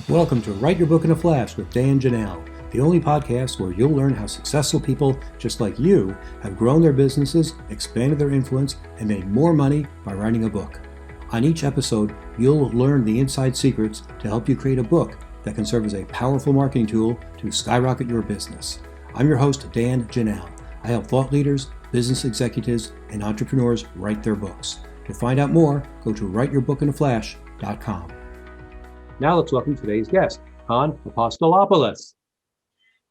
Welcome to Write Your Book in a Flash with Dan Janal, the only podcast where you'll learn how successful people just like you have grown their businesses, expanded their influence, and made more money by writing a book. On each episode, you'll learn the inside secrets to help you create a book that can serve as a powerful marketing tool to skyrocket your business. I'm your host, Dan Janal. I help thought leaders, business executives, and entrepreneurs write their books. To find out more, go to writeyourbookinaflash.com. Now let's welcome today's guest, Kon Apostolopoulos.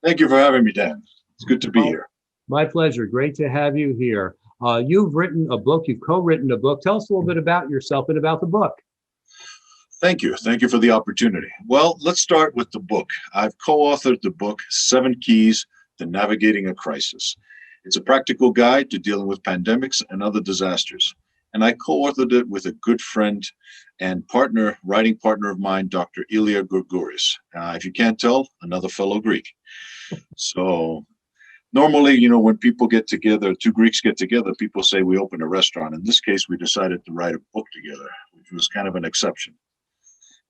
Thank you for having me, Dan. It's good to be here. My pleasure. Great to have you here. You've written a book. You've co-written a book. Tell us a little bit about yourself and about the book. Thank you. Thank you for the opportunity. Well, let's start with the book. I've co-authored the book, 7 Keys to Navigating a Crisis. It's a practical guide to dealing with pandemics and other disasters. And I co-authored it with a good friend and writing partner of mine, Dr. Ilya Gurgouris. If you can't tell, another fellow Greek. So normally, when people get together, 2 Greeks get together, people say we open a restaurant. In this case, we decided to write a book together, which was kind of an exception.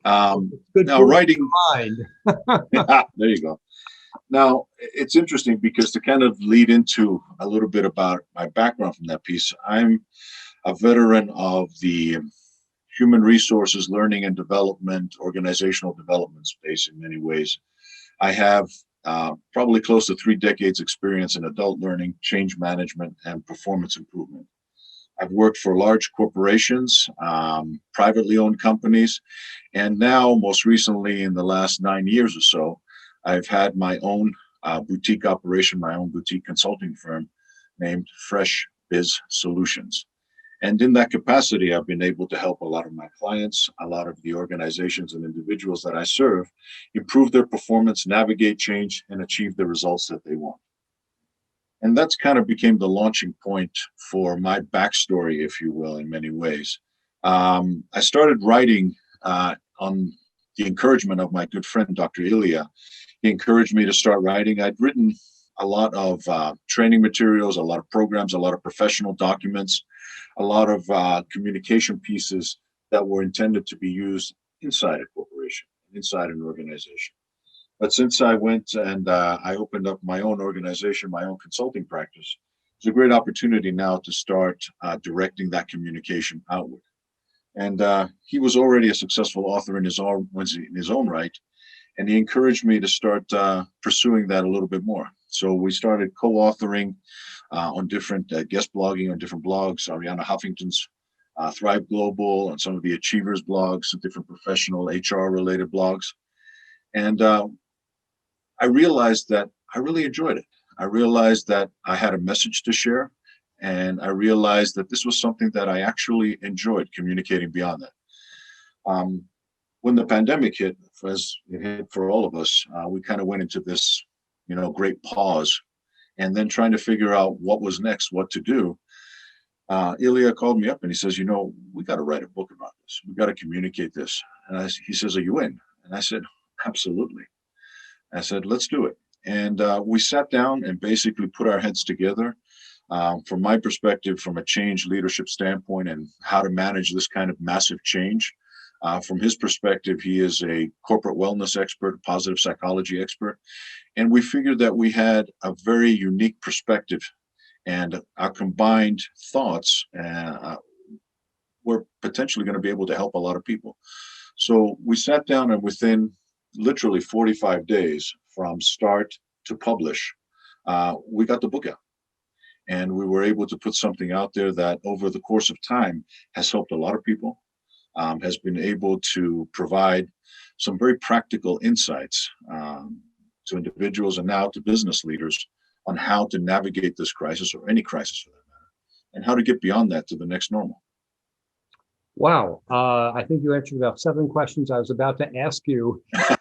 Good now writing, mind. there you go. Now, it's interesting because to kind of lead into a little bit about my background from that piece, I'm a veteran of the human resources, learning and development, organizational development space in many ways. I have probably close to 3 decades experience in adult learning, change management, and performance improvement. I've worked for large corporations, privately owned companies, and now most recently in the last 9 years or so, I've had my own boutique operation, my own boutique consulting firm named Fresh Biz Solutions. And in that capacity, I've been able to help a lot of my clients, a lot of the organizations and individuals that I serve, improve their performance, navigate change, and achieve the results that they want. And that's kind of became the launching point for my backstory, if you will, in many ways. I started writing on the encouragement of my good friend, Dr. Ilya. He encouraged me to start writing. I'd written a lot of training materials, a lot of programs, a lot of professional documents, a lot of communication pieces that were intended to be used inside a corporation, inside an organization. But since I went and I opened up my own organization, my own consulting practice, it's a great opportunity now to start directing that communication outward. And he was already a successful author in his own right, and he encouraged me to start pursuing that a little bit more. So we started co-authoring on different guest blogging on different blogs, Arianna Huffington's Thrive Global, and some of the Achievers blogs, some different professional HR-related blogs. And I realized that I really enjoyed it. I realized that I had a message to share, and I realized that this was something that I actually enjoyed communicating beyond that. When the pandemic hit, as it hit for all of us, we kind of went into this, great pause, and then trying to figure out what was next, what to do. Ilya called me up and he says, we got to write a book about this. We got to communicate this. And he says, are you in? And I said, absolutely. I said, let's do it. And we sat down and basically put our heads together. From my perspective, from a change leadership standpoint and how to manage this kind of massive change. From his perspective, he is a corporate wellness expert, positive psychology expert. And we figured that we had a very unique perspective, and our combined thoughts were potentially going to be able to help a lot of people. So we sat down, and within literally 45 days from start to publish, we got the book out. And we were able to put something out there that over the course of time has helped a lot of people, has been able to provide some very practical insights to individuals and now to business leaders on how to navigate this crisis, or any crisis for that matter, and how to get beyond that to the next normal. Wow. I think you answered about 7 questions I was about to ask you. That's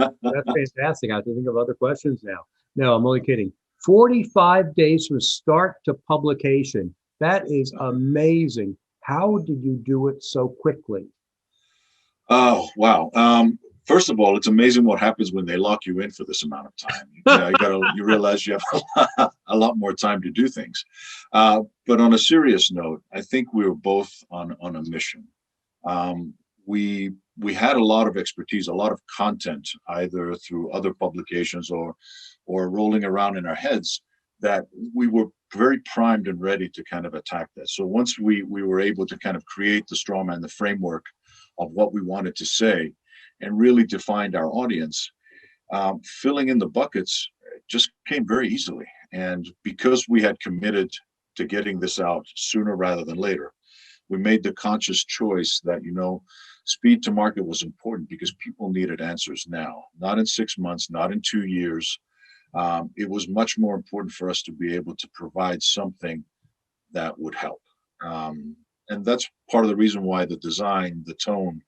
fantastic. I have to think of other questions now. No, I'm only kidding. 45 days from start to publication. That is amazing. How did you do it so quickly? Oh, wow. First of all, it's amazing what happens when they lock you in for this amount of time. You realize you have a lot more time to do things. But on a serious note, I think we were both on a mission. We we had a lot of expertise, a lot of content, either through other publications or rolling around in our heads, that we were very primed and ready to kind of attack that. So once we were able to kind of create the straw man, the framework of what we wanted to say, and really defined our audience, filling in the buckets just came very easily. And because we had committed to getting this out sooner rather than later, we made the conscious choice that, speed to market was important because people needed answers now, not in 6 months, not in 2 years. It was much more important for us to be able to provide something that would help. And that's part of the reason why the design, the tone,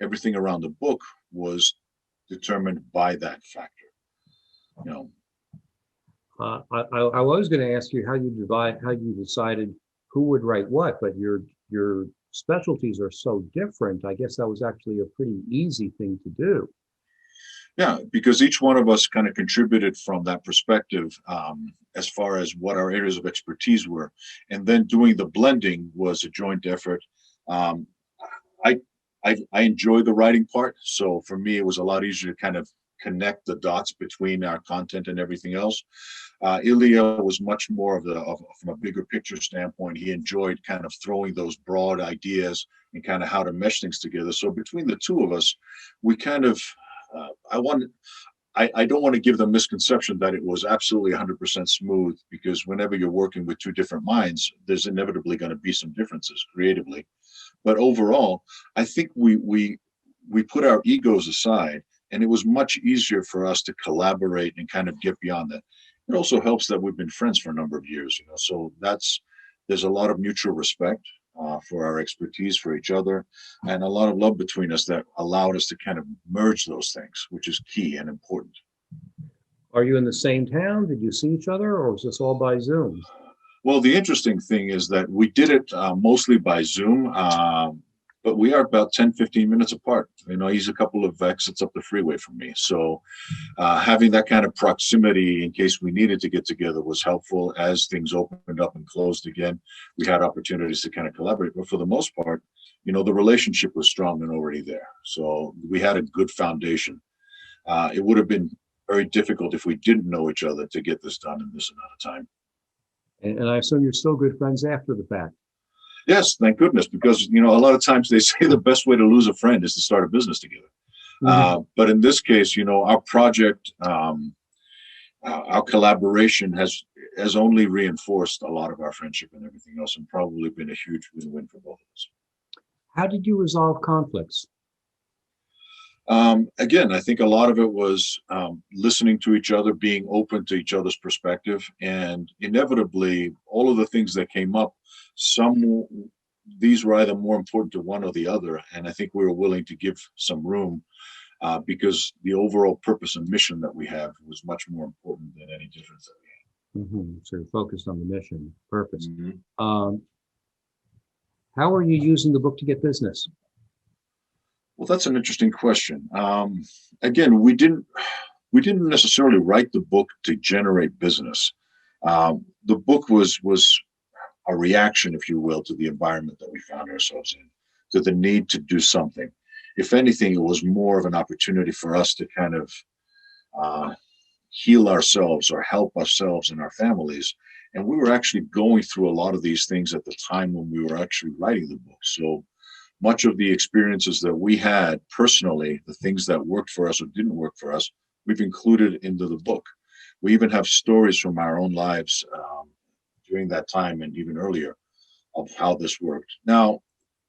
everything around the book was determined by that factor. I was going to ask you how you decided who would write what, but your specialties are so different. I guess that was actually a pretty easy thing to do. Yeah, because each one of us kind of contributed from that perspective, as far as what our areas of expertise were. And then doing the blending was a joint effort. I enjoy the writing part. So for me, it was a lot easier to kind of connect the dots between our content and everything else. Ilya was much more from a bigger picture standpoint. He enjoyed kind of throwing those broad ideas and kind of how to mesh things together. So between the two of us, we kind of, I don't want to give the misconception that it was absolutely 100% smooth, because whenever you're working with two different minds, there's inevitably going to be some differences creatively. But overall, I think we put our egos aside, and it was much easier for us to collaborate and kind of get beyond that. It also helps that we've been friends for a number of years, so there's a lot of mutual respect for our expertise for each other, and a lot of love between us that allowed us to kind of merge those things, which is key and important. Are you in the same town? Did you see each other, or was this all by Zoom? Well, the interesting thing is that we did it mostly by Zoom, but we are about 10-15 minutes apart. He's a couple of exits up the freeway from me. So having that kind of proximity in case we needed to get together was helpful. As things opened up and closed again, we had opportunities to kind of collaborate. But for the most part, the relationship was strong and already there. So we had a good foundation. It would have been very difficult if we didn't know each other to get this done in this amount of time. And I assume you're still good friends after the fact. Yes, thank goodness, because a lot of times they say the best way to lose a friend is to start a business together. Mm-hmm. But in this case, our project, our collaboration has only reinforced a lot of our friendship and everything else, and probably been a huge win-win for both of us. How did you resolve conflicts? Again, I think a lot of it was listening to each other, being open to each other's perspective, and inevitably, all of the things that came up, these were either more important to one or the other, and I think we were willing to give some room because the overall purpose and mission that we have was much more important than any difference that we had. Mm-hmm. So you're focused on the mission, purpose. Mm-hmm. How are you using the book to get business? Well, that's an interesting question. Again, we didn't necessarily write the book to generate business. The book was a reaction, if you will, to the environment that we found ourselves in, to the need to do something. If anything, it was more of an opportunity for us to kind of heal ourselves or help ourselves and our families. And we were actually going through a lot of these things at the time when we were actually writing the book. So much of the experiences that we had personally, the things that worked for us or didn't work for us, we've included into the book. We even have stories from our own lives during that time and even earlier of how this worked. Now,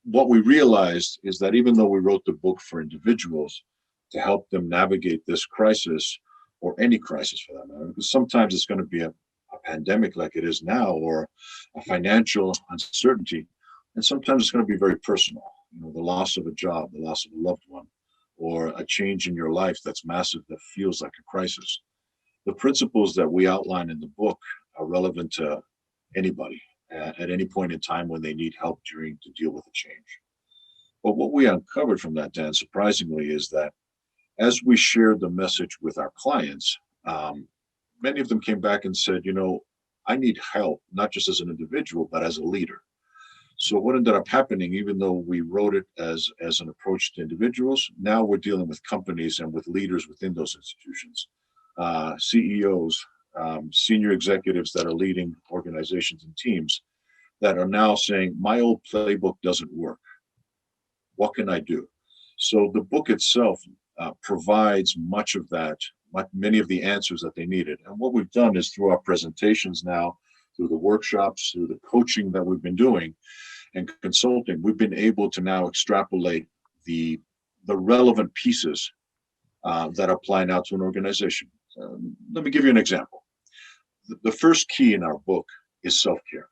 what we realized is that even though we wrote the book for individuals to help them navigate this crisis, or any crisis for that matter, because sometimes it's going to be a pandemic like it is now, or a financial uncertainty, and sometimes it's going to be very personal. The loss of a job, the loss of a loved one, or a change in your life that's massive, that feels like a crisis. The principles that we outline in the book are relevant to anybody at any point in time when they need help to deal with a change. But what we uncovered from that, Dan, surprisingly, is that as we shared the message with our clients, many of them came back and said, I need help, not just as an individual, but as a leader. So what ended up happening, even though we wrote it as an approach to individuals, now we're dealing with companies and with leaders within those institutions, CEOs, senior executives that are leading organizations and teams that are now saying, my old playbook doesn't work. What can I do? So the book itself provides much of that, many of the answers that they needed. And what we've done is through our presentations now, through the workshops, through the coaching that we've been doing and consulting, we've been able to now extrapolate the relevant pieces that apply now to an organization. Let me give you an example. The first key in our book is self-care.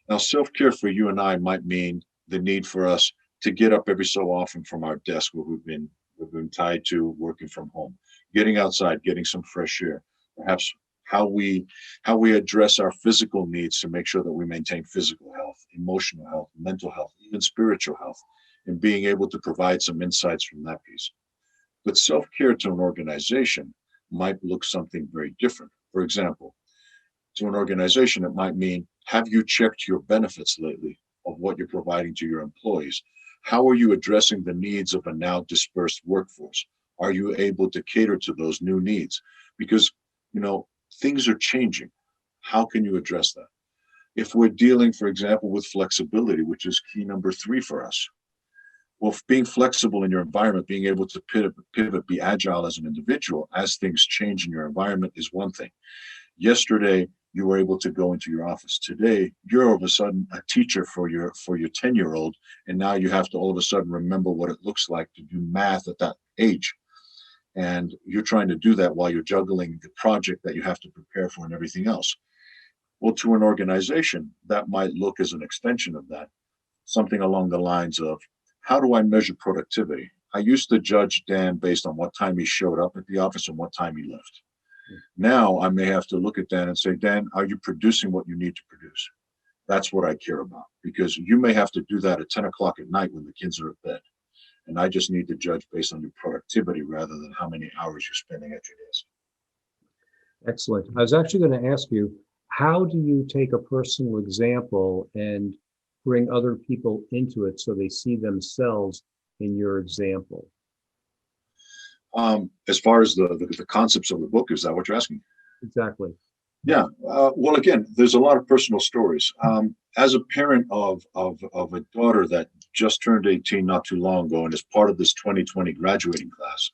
Now, self-care for you and I might mean the need for us to get up every so often from our desk where we've been tied to working from home, getting outside, getting some fresh air, perhaps how we address our physical needs to make sure that we maintain physical health, emotional health, mental health, even spiritual health, and being able to provide some insights from that piece. But self-care to an organization might look something very different. For example, to an organization, it might mean, have you checked your benefits lately of what you're providing to your employees? How are you addressing the needs of a now dispersed workforce? Are you able to cater to those new needs? Because, things are changing. How can you address that? If we're dealing, for example, with flexibility, which is key number 3 for us, well, being flexible in your environment, being able to pivot, be agile as an individual as things change in your environment is one thing. Yesterday, you were able to go into your office. Today, you're all of a sudden a teacher for your 10-year-old, and now you have to all of a sudden remember what it looks like to do math at that age. And you're trying to do that while you're juggling the project that you have to prepare for and everything else. Well, to an organization, that might look as an extension of that, something along the lines of, how do I measure productivity? I used to judge Dan based on what time he showed up at the office and what time he left. Now I may have to look at Dan and say, Dan, are you producing what you need to produce? That's what I care about, because you may have to do that at 10 o'clock at night when the kids are at bed. And I just need to judge based on your productivity rather than how many hours you're spending at your desk. Excellent. I was actually going to ask you, how do you take a personal example and bring other people into it so they see themselves in your example? As far as the concepts of the book, is that what you're asking? Exactly. Yeah. Well, again, there's a lot of personal stories. As a parent of a daughter that just turned 18 not too long ago and is part of this 2020 graduating class,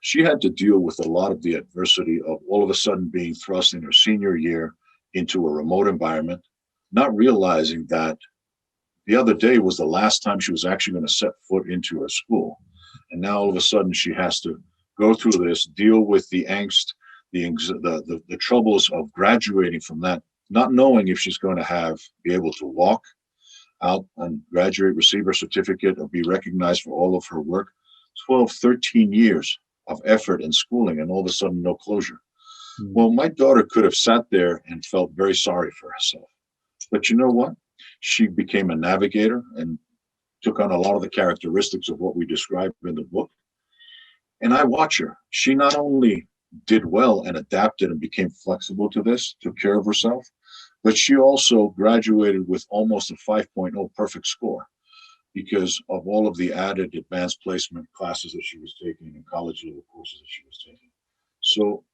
she had to deal with a lot of the adversity of all of a sudden being thrust in her senior year into a remote environment, not realizing that the other day was the last time she was actually going to set foot into her school. And now all of a sudden she has to go through this, deal with the angst, the troubles of graduating from that, not knowing if she's going to be able to walk out and graduate, receive her certificate, or be recognized for all of her work. 12, 13 years of effort and schooling, and all of a sudden no closure. Well, my daughter could have sat there and felt very sorry for herself. But you know what? She became a navigator and took on a lot of the characteristics of what we described in the book. And I watch her. She not only did well and adapted and became flexible to this, took care of herself, but she also graduated with almost a 5.0 perfect score because of all of the added advanced placement classes that she was taking and college level courses that she was taking. So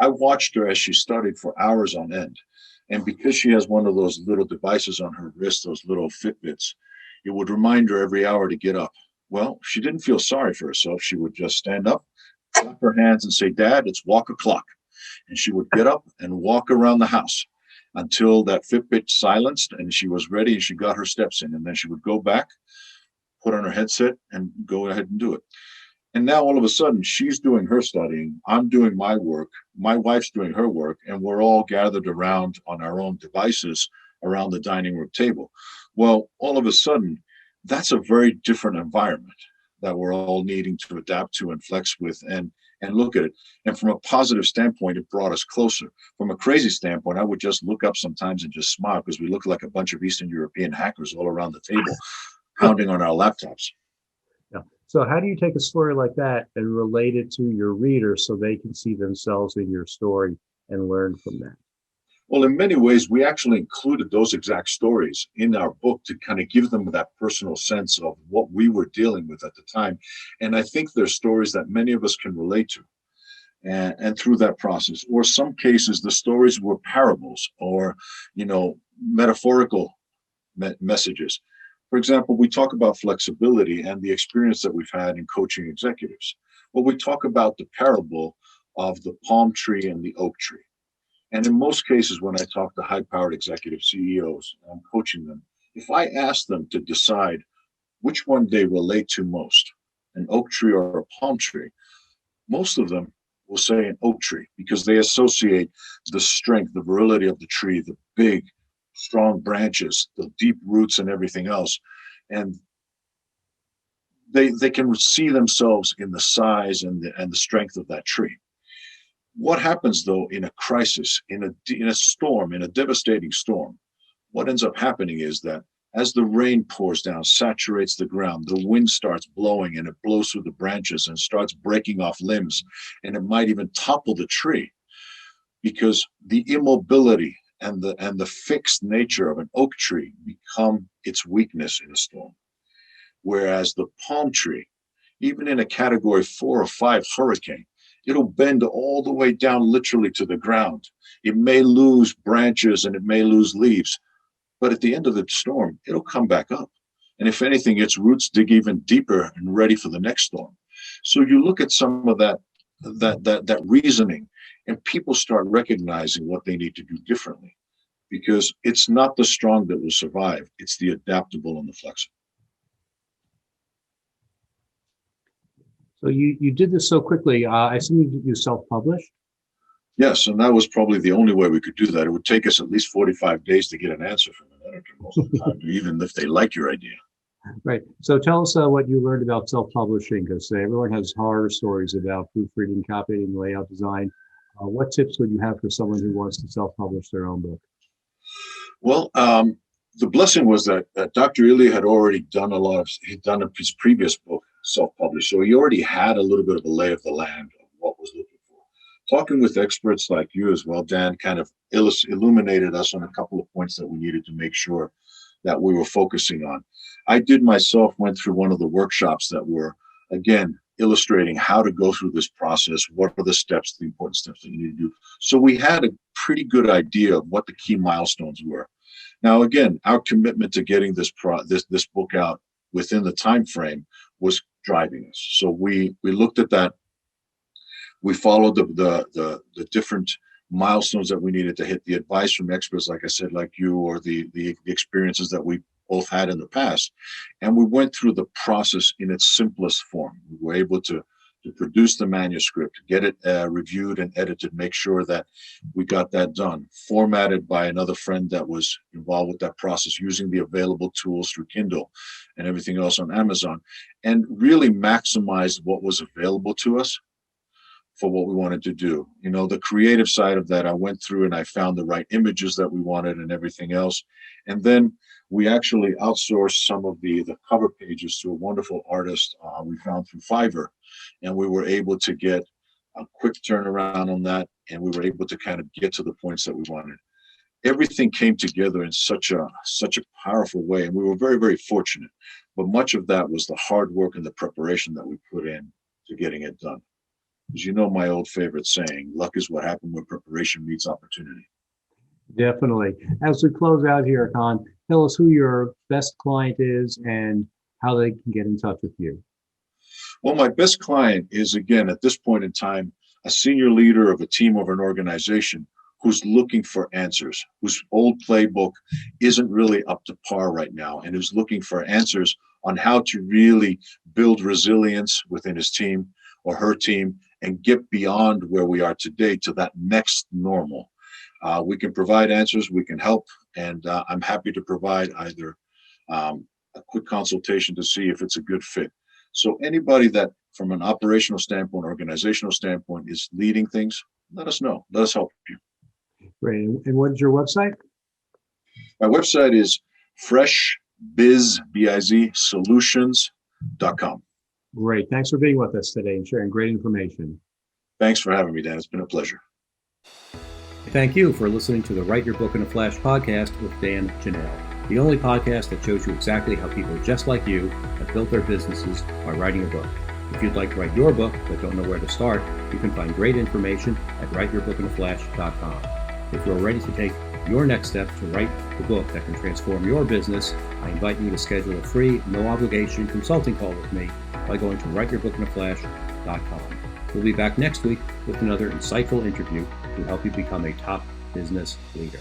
I watched her as she studied for hours on end. And because she has one of those little devices on her wrist, those little Fitbits, it would remind her every hour to get up. Well, she didn't feel sorry for herself. She would just stand up, clap her hands and say, Dad, it's walk o'clock. And she would get up and walk around the house until that Fitbit silenced and she was ready and she got her steps in. And then she would go back, put on her headset and go ahead and do it. And now all of a sudden she's doing her studying, I'm doing my work, my wife's doing her work, and we're all gathered around on our own devices around the dining room table. Well, all of a sudden, that's a very different environment that we're all needing to adapt to and flex with and look at it. And from a positive standpoint, it brought us closer. From a crazy standpoint, I would just look up sometimes and just smile because we look like a bunch of Eastern European hackers all around the table, pounding on our laptops. Yeah. So how do you take a story like that and relate it to your readers so they can see themselves in your story and learn from that? Well, in many ways, we actually included those exact stories in our book to kind of give them that personal sense of what we were dealing with at the time. And I think they're stories that many of us can relate to. And through that process, or some cases, the stories were parables or, metaphorical messages. For example, we talk about flexibility and the experience that we've had in coaching executives. Well, we talk about the parable of the palm tree and the oak tree. And in most cases, when I talk to high-powered executive CEOs, and I'm coaching them, if I ask them to decide which one they relate to most, an oak tree or a palm tree, most of them will say an oak tree because they associate the strength, the virility of the tree, the big, strong branches, the deep roots and everything else. And they can see themselves in the size and the strength of that tree. What happens though in a crisis, in a storm, in a devastating storm? What ends up happening is that as the rain pours down, saturates the ground, the wind starts blowing and it blows through the branches and starts breaking off limbs, and it might even topple the tree because the immobility and the fixed nature of an oak tree become its weakness in a storm. Whereas the palm tree, even in a category 4 or 5 hurricane, it'll bend all the way down literally to the ground. It may lose branches and it may lose leaves, but at the end of the storm, it'll come back up. And if anything, its roots dig even deeper and ready for the next storm. So you look at some of that reasoning, and people start recognizing what they need to do differently, because it's not the strong that will survive, it's the adaptable and the flexible. So you did this so quickly. I assume you self-published? Yes, and that was probably the only way we could do that. It would take us at least 45 days to get an answer from an editor most of the time, even if they like your idea. Right. So tell us what you learned about self-publishing, because everyone has horror stories about proofreading, copying, layout design. What tips would you have for someone who wants to self-publish their own book? Well, the blessing was that Dr. Ilya had already done he'd done his previous book, self-published. So he already had a little bit of a lay of the land of what was looking for. Talking with experts like you as well, Dan, kind of illuminated us on a couple of points that we needed to make sure that we were focusing on. I went through one of the workshops that were, again, illustrating how to go through this process, what are the steps, the important steps that you need to do. So we had a pretty good idea of what the key milestones were. Now, again, our commitment to getting this book out within the time frame was driving us. So we looked at that. We followed the different milestones that we needed to hit, the advice from experts, like I said, like you, or the experiences that we both had in the past. And we went through the process in its simplest form. We were able to produce the manuscript, get it reviewed and edited, make sure that we got that done, formatted by another friend that was involved with that process, using the available tools through Kindle and everything else on Amazon, and really maximized what was available to us for what we wanted to do. You know, the creative side of that, I went through and I found the right images that we wanted and everything else. And then we actually outsourced some of the cover pages to a wonderful artist we found through Fiverr. And we were able to get a quick turnaround on that. And we were able to kind of get to the points that we wanted. Everything came together in such a powerful way. And we were very, very fortunate. But much of that was the hard work and the preparation that we put in to getting it done. As you know, my old favorite saying, luck is what happened when preparation meets opportunity. Definitely. As we close out here, Kon, tell us who your best client is and how they can get in touch with you. Well, my best client is, again, at this point in time, a senior leader of a team of an organization who's looking for answers, whose old playbook isn't really up to par right now, and who's looking for answers on how to really build resilience within his team or her team and get beyond where we are today to that next normal. We can provide answers, we can help, and I'm happy to provide either a quick consultation to see if it's a good fit. So anybody that, from an operational standpoint, organizational standpoint, is leading things, let us know. Let us help you. Great. And what is your website? My website is freshbizsolutions.com. Great. Thanks for being with us today and sharing great information. Thanks for having me, Dan. It's been a pleasure. Thank you for listening to the Write Your Book in a Flash podcast with Dan Janal, the only podcast that shows you exactly how people just like you have built their businesses by writing a book. If you'd like to write your book but don't know where to start, you can find great information at writeyourbookinaflash.com. If you're ready to take your next step to write the book that can transform your business, I invite you to schedule a free, no-obligation consulting call with me by going to writeyourbookinaflash.com. We'll be back next week with another insightful interview to help you become a top business leader.